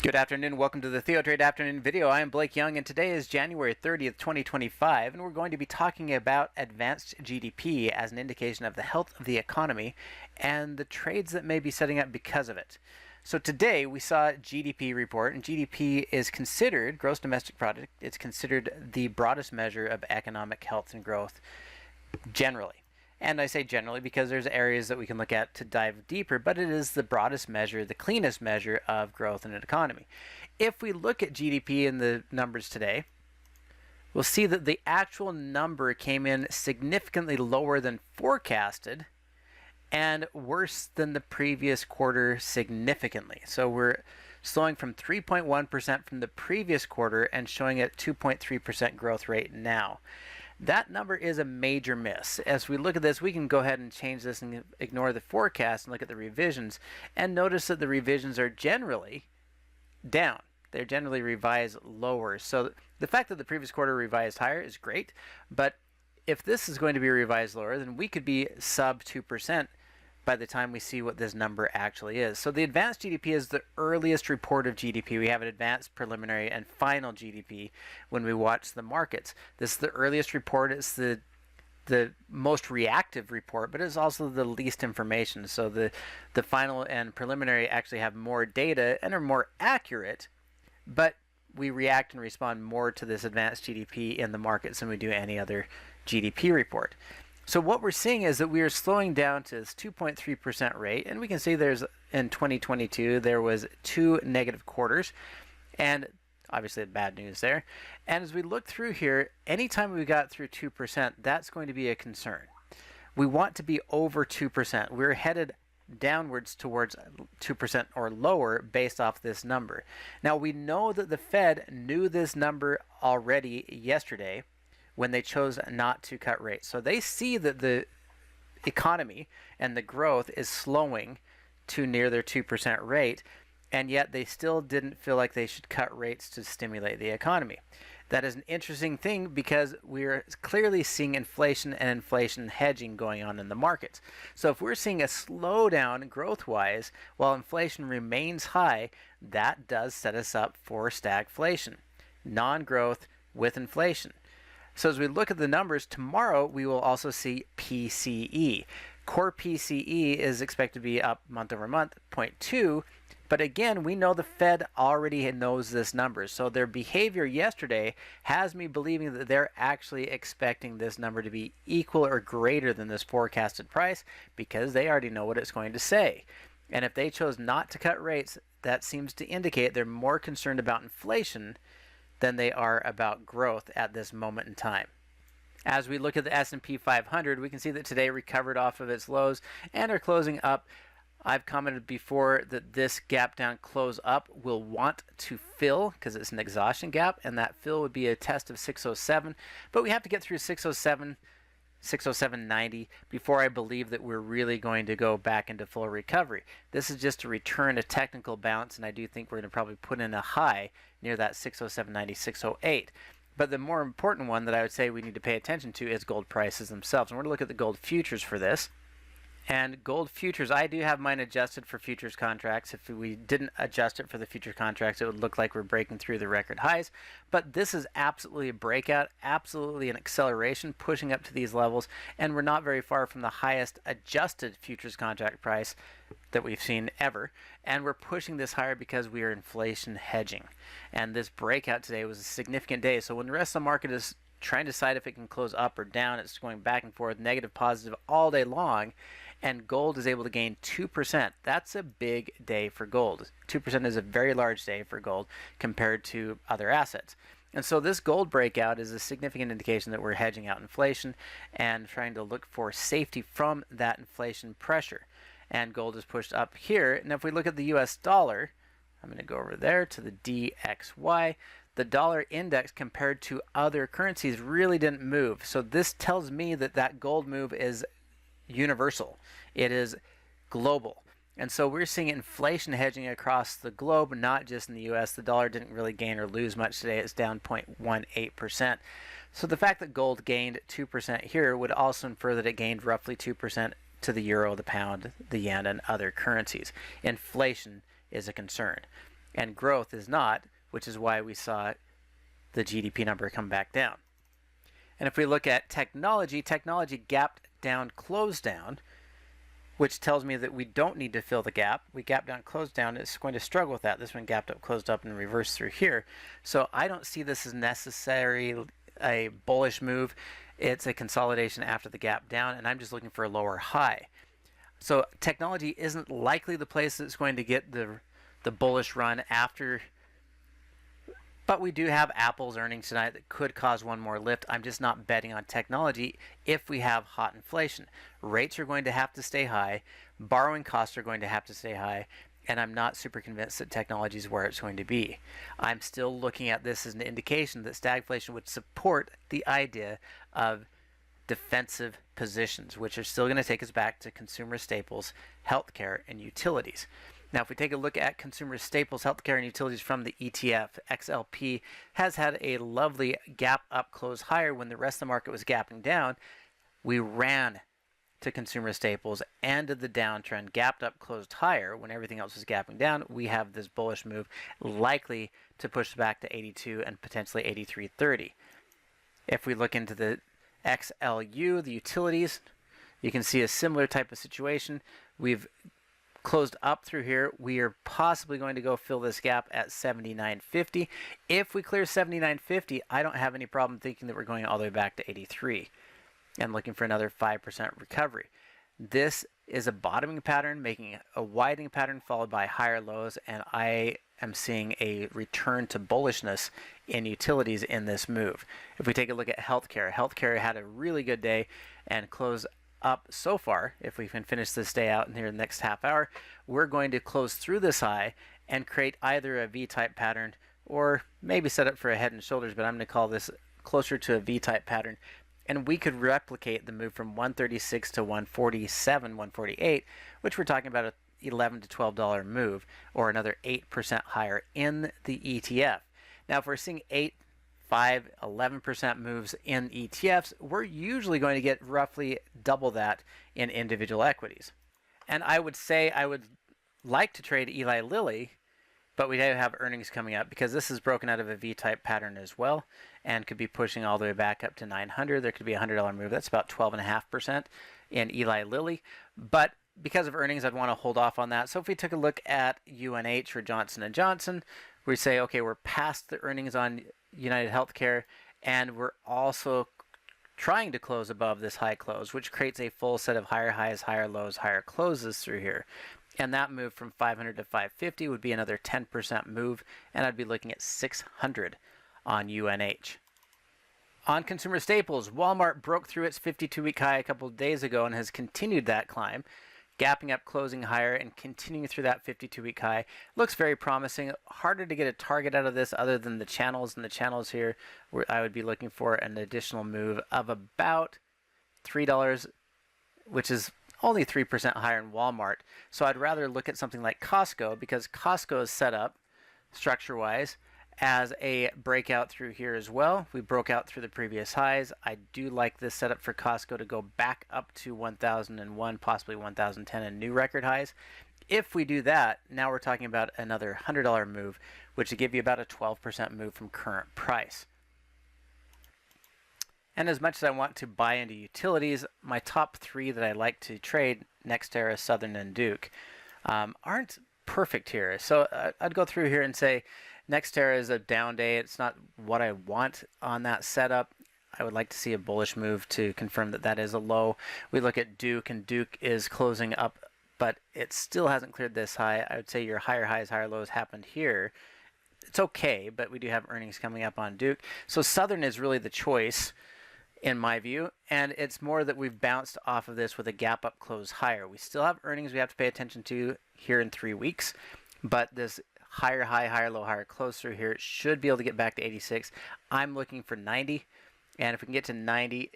Good afternoon. Welcome to the TheoTrade afternoon video. I am Blake Young, and today is January 30th, 2025, and we're going to be talking about advanced GDP as an indication of the health of the economy and the trades that may be setting up because of it. So today we saw GDP report, and GDP is considered, gross domestic product, it's considered the broadest measure of economic health and growth generally. And I say generally because there's areas that we can look at to dive deeper, but it is the broadest measure, the cleanest measure of growth in an economy. If we look at GDP in the numbers today, we'll see that the actual number came in significantly lower than forecasted and worse than the previous quarter significantly. So we're slowing from 3.1% from the previous quarter and showing a 2.3% growth rate now. That number is a major miss. As we look at this, we can go ahead and change this and ignore the forecast and look at the revisions and notice that the revisions are generally down. They're generally revised lower. So the fact that the previous quarter revised higher is great, but if this is going to be revised lower, then we could be sub 2% by the time we see what this number actually is. So the advanced GDP is the earliest report of GDP. We have an advanced, preliminary, and final GDP when we watch the markets. This is the earliest report. It's the most reactive report, but it's also the least information. So the final and preliminary actually have more data and are more accurate, but we react and respond more to this advanced GDP in the markets than we do any other GDP report. So what we're seeing is that we are slowing down to this 2.3% rate, and we can see there's in 2022 there was 2 negative quarters, and obviously bad news there. And as we look through here, anytime we got through 2%, that's going to be a concern. We want to be over 2%. We're headed downwards towards 2% or lower based off this number. Now we know that the Fed knew this number already yesterday when they chose not to cut rates. So they see that the economy and the growth is slowing to near their 2% rate, and yet they still didn't feel like they should cut rates to stimulate the economy. That is an interesting thing because we're clearly seeing inflation and inflation hedging going on in the markets. So if we're seeing a slowdown growth-wise while inflation remains high, that does set us up for stagflation, non-growth with inflation. So as we look at the numbers, tomorrow we will also see PCE. Core PCE is expected to be up month over month, 0.2. But again, we know the Fed already knows this number. So their behavior yesterday has me believing that they're actually expecting this number to be equal or greater than this forecasted price because they already know what it's going to say. And if they chose not to cut rates, that seems to indicate they're more concerned about inflation than they are about growth at this moment in time. As we look at the S&P 500, we can see that today recovered off of its lows and are closing up. I've commented before that this gap down close up will want to fill because it's an exhaustion gap, and that fill would be a test of 607, but we have to get through 607, 607.90 before I believe that we're really going to go back into full recovery. This is just to return a technical bounce, and I do think we're going to probably put in a high near that 607.90, 608. But the more important one that I would say we need to pay attention to is gold prices themselves. And we're going to look at the gold futures for this. And gold futures, I do have mine adjusted for futures contracts. If we didn't adjust it for the future contracts, it would look like we're breaking through the record highs. But this is absolutely a breakout, absolutely an acceleration, pushing up to these levels. And we're not very far from the highest adjusted futures contract price that we've seen ever. And we're pushing this higher because we are inflation hedging. And this breakout today was a significant day. So when the rest of the market is trying to decide if it can close up or down, it's going back and forth, negative, positive all day long. And gold is able to gain 2%. That's a big day for gold. 2% is a very large day for gold compared to other assets. And so this gold breakout is a significant indication that we're hedging out inflation and trying to look for safety from that inflation pressure. And gold is pushed up here. Now if we look at the US dollar, I'm going to go over there to the DXY. The dollar index compared to other currencies really didn't move. So this tells me that that gold move is universal. It is global. And so we're seeing inflation hedging across the globe, not just in the US. The dollar didn't really gain or lose much today. It's down 0.18%. So the fact that gold gained 2% here would also infer that it gained roughly 2% to the euro, the pound, the yen, and other currencies. Inflation is a concern. and growth is not, which is why we saw the GDP number come back down. And if we look at technology, technology gapped down, closed down, which tells me that we don't need to fill the gap. We gap down, close down. It's going to struggle with that. This one gapped up, closed up, and reversed through here. So I don't see this as necessarily a bullish move. It's a consolidation after the gap down, and I'm just looking for a lower high. So technology isn't likely the place that's going to get the bullish run after. But we do have Apple's earnings tonight that could cause one more lift. I'm just not betting on technology if we have hot inflation. Rates are going to have to stay high. Borrowing costs are going to have to stay high. And I'm not super convinced that technology is where it's going to be. I'm still looking at this as an indication that stagflation would support the idea of defensive positions, which are still going to take us back to consumer staples, healthcare, and utilities. Now, if we take a look at consumer staples, healthcare, and utilities from the ETF, XLP has had a lovely gap up, close higher when the rest of the market was gapping down. We ran to consumer staples, ended the downtrend, gapped up, closed higher when everything else was gapping down. We have this bullish move likely to push back to 82 and potentially 83.30. If we look into the XLU, the utilities, you can see a similar type of situation. We've closed up through here. We are possibly going to go fill this gap at 79.50. If we clear 79.50, I don't have any problem thinking that we're going all the way back to 83 and looking for another 5% recovery. This is a bottoming pattern, making a widening pattern followed by higher lows, and I am seeing a return to bullishness in utilities in this move. If we take a look at healthcare, healthcare had a really good day and closed up so far. If we can finish this day out in here in the next half hour, we're going to close through this high and create either a V-type pattern or maybe set up for a head and shoulders, but I'm going to call this closer to a V-type pattern. And we could replicate the move from 136 to 147, 148, which we're talking about a $11 to $12 move or another 8% higher in the ETF. Now, if we're seeing 8, 5, 11% moves in ETFs, we're usually going to get roughly double that in individual equities. And I would say I would like to trade Eli Lilly, but we do have earnings coming up because this is broken out of a V-type pattern as well and could be pushing all the way back up to 900. There could be a $100 move. That's about 12.5% in Eli Lilly. But because of earnings, I'd want to hold off on that. So if we took a look at UNH or Johnson & Johnson, we say, okay, we're past the earnings on United Healthcare, and we're also trying to close above this high close, which creates a full set of higher highs, higher lows, higher closes through here. And that move from 500 to 550 would be another 10% move, and I'd be looking at 600 on UNH. On consumer staples, Walmart broke through its 52-week high a couple of days ago and has continued that climb, gapping up, closing higher, and continuing through that 52-week high. Looks very promising. Harder to get a target out of this other than the channels, and the channels here where I would be looking for an additional move of about $3, which is only 3% higher in Walmart. So I'd rather look at something like Costco, because Costco is set up structure-wise as a breakout through here as well. We broke out through the previous highs. I do like this setup for Costco to go back up to 1001, possibly 1010 and new record highs. If we do that, now we're talking about another $100 move, which would give you about a 12% move from current price. And as much as I want to buy into utilities, my top three that I like to trade, NextEra, Southern, and Duke, aren't perfect here. So I'd go through here and say NextEra is a down day. It's not what I want on that setup. I would like to see a bullish move to confirm that that is a low. We look at Duke, and Duke is closing up, but it still hasn't cleared this high. I would say your higher highs, higher lows happened here. It's okay, but we do have earnings coming up on Duke. So Southern is really the choice in my view, and it's more that we've bounced off of this with a gap up, close higher. We still have earnings we have to pay attention to here in 3 weeks, but this higher high, higher low, higher close through here should be able to get back to 86. I'm looking for 90, and if we can get to 90,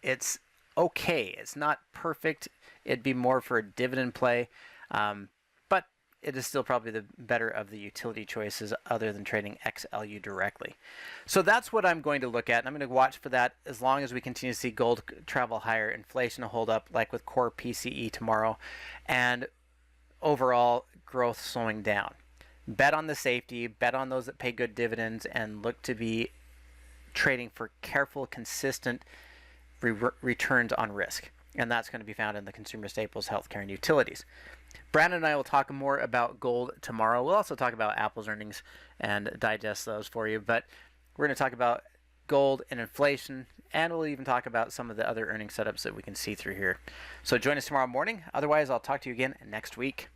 it's okay. It's not perfect. It'd be more for a dividend play, but it is still probably the better of the utility choices other than trading XLU directly. So that's what I'm going to look at, and I'm going to watch for that as long as we continue to see gold travel higher, inflation hold up like with core PCE tomorrow, and overall growth slowing down. Bet on the safety, bet on those that pay good dividends, and look to be trading for careful, consistent returns on risk. And that's going to be found in the consumer staples, healthcare, and utilities. Brandon and I will talk more about gold tomorrow. We'll also talk about Apple's earnings and digest those for you. But we're going to talk about gold and inflation, and we'll even talk about some of the other earning setups that we can see through here. So join us tomorrow morning. Otherwise, I'll talk to you again next week.